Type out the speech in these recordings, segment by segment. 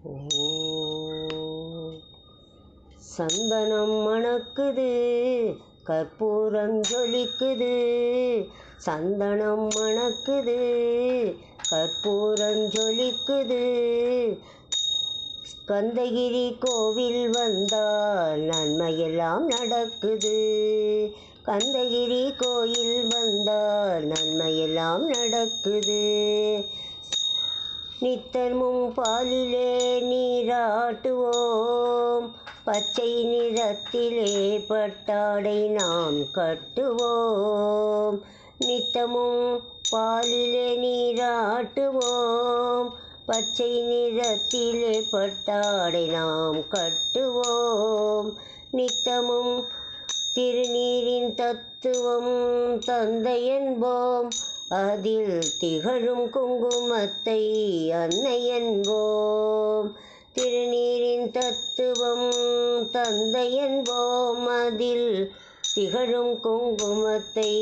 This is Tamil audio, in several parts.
ஓம். சந்தனம் மணக்குது, கற்பூரம் ஜொலிக்குது. சந்தனம் மணக்குது, கற்பூரம் ஜொலிக்குது. கந்தகிரி கோவில் வந்தால் நன்மையெல்லாம் நடக்குது. கந்தகிரி கோயில் வந்தால் நன்மையெல்லாம் நடக்குது. நித்தமும் பாலிலே நீராட்டுவோம், பச்சை நிறத்திலே பட்டாடை நாம் கட்டுவோம். நித்தமும் பாலிலே நீராட்டுவோம், பச்சை நிறத்திலே பட்டாடை நாம் கட்டுவோம். நித்தமும் திருநீரின் தத்துவம் தந்தை என்போம், அதில் திகழும் குங்குமத்தை அன்னை என்போம். திருநீரின் தத்துவம் தந்தை என்போம், அதில் திகழும் குங்குமத்தை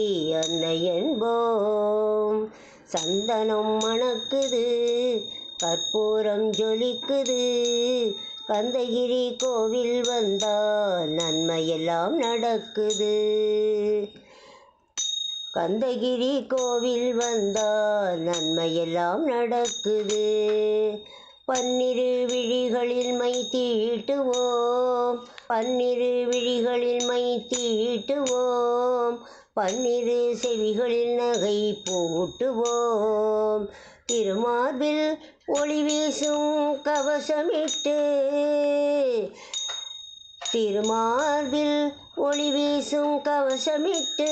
அன்னை என்போம். சந்தனம் மணக்குது, கற்பூரம் ஜொலிக்குது. கந்தகிரி கோவில் வந்தால் நன்மையெல்லாம் நடக்குது. கந்தகிரி கோவில் வந்தால் நன்மையெல்லாம் நடக்குது. பன்னிரு விழிகளில் மை தீட்டுவோம், பன்னிரு விழிகளில் மை தீட்டுவோம். பன்னிரு செவிகளில் நகை பூட்டுவோம். திருமார்பில் ஒளி வீசும் கவசமிட்டு, திருமார்பில் ஒளி வீசும் கவசமிட்டு.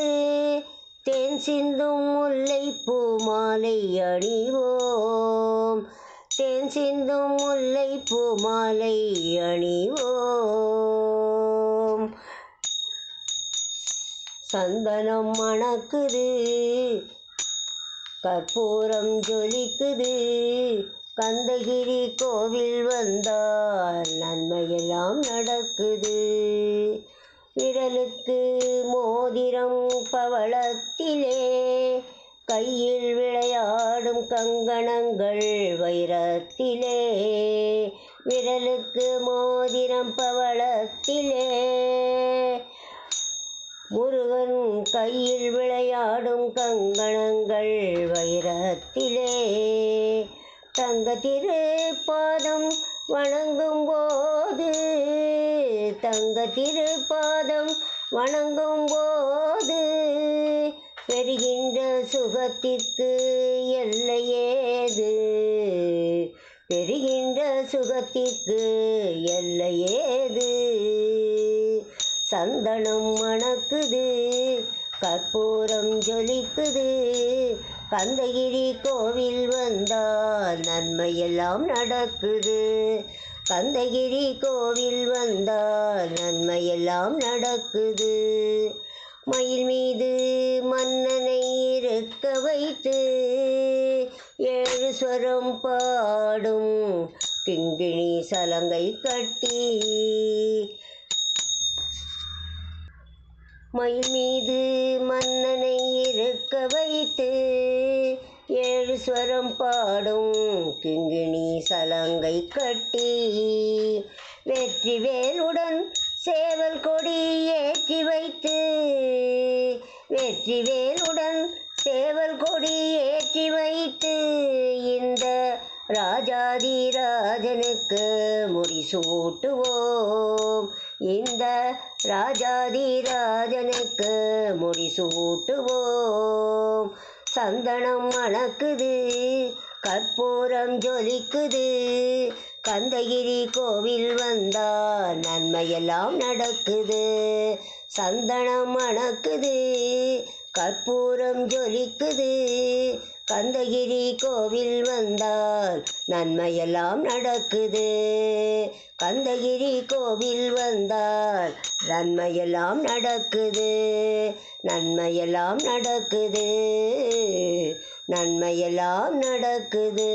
தேன் சிந்தும் முல்லை பூமாலை அணிவோம், தேன் சிந்தும் முல்லை பூமாலை அணிவோம். சந்தனம் மணக்குது, கற்பூரம் ஜொலிக்குது. கந்தகிரி கோவில் வந்தால் நன்மையெல்லாம் நடக்குது. விரலுக்கு மோதிரம் பவளத்திலே, கையில் விளையாடும் கங்கணங்கள் வைரத்திலே. விரலுக்கு மோதிரம் பவளத்திலே, முருகன் கையில் விளையாடும் கங்கணங்கள் வைரத்திலே. தங்க திருப்பாதம் வணங்கும் போது, தங்க திருப்பாதம் வணங்கும் போது. பெறுகின்ற சுகத்திற்கு எல்லையேது, பெறுகின்ற சுகத்திற்கு எல்லையேது. சந்தனம் மணக்குது, கற்பூரம் ஜொலிக்குது. கந்தகிரி கோவில் வந்தால் நன்மையெல்லாம் நடக்குது. கந்தகிரி கோவில் வந்தால் நன்மையெல்லாம் நடக்குது. மயில் மீது மன்னனை இருக்க வைத்து, ஏழு ஸ்வரம் பாடும் கிங்கிணி சலங்கை கட்டி. மயில் மீது மன்னனை இருக்க வைத்து, ஏழு ஸ்வரம் பாடும் கிங்கிணி சலங்கை கட்டி. வெற்றி வேலுடன் சேவல் கொடி ஏற்றி வைத்து, வெற்றி வேலுடன் சேவல் கொடி ஏற்றி வைத்து. இந்த ராஜாதி ராஜனுக்கு முடிசூட்டுவோம், இந்த ராஜாதி ராஜனுக்கு முடிசூட்டுவோம். சந்தனம் மணக்குது, கற்பூரம் ஜொலிக்குது. கந்தகிரி கோவில் வந்தால் நன்மையெல்லாம் நடக்குது. சந்தனம் மணக்குது, கற்பூரம் ஜொலிக்குது. கந்தகிரி கோவில் வந்தால் நன்மையெல்லாம் நடக்குது. கந்தகிரி கோவில் வந்தால் நன்மையெல்லாம் நடக்குது. நன்மையெல்லாம் நடக்குது, நன்மையெல்லாம் நடக்குது.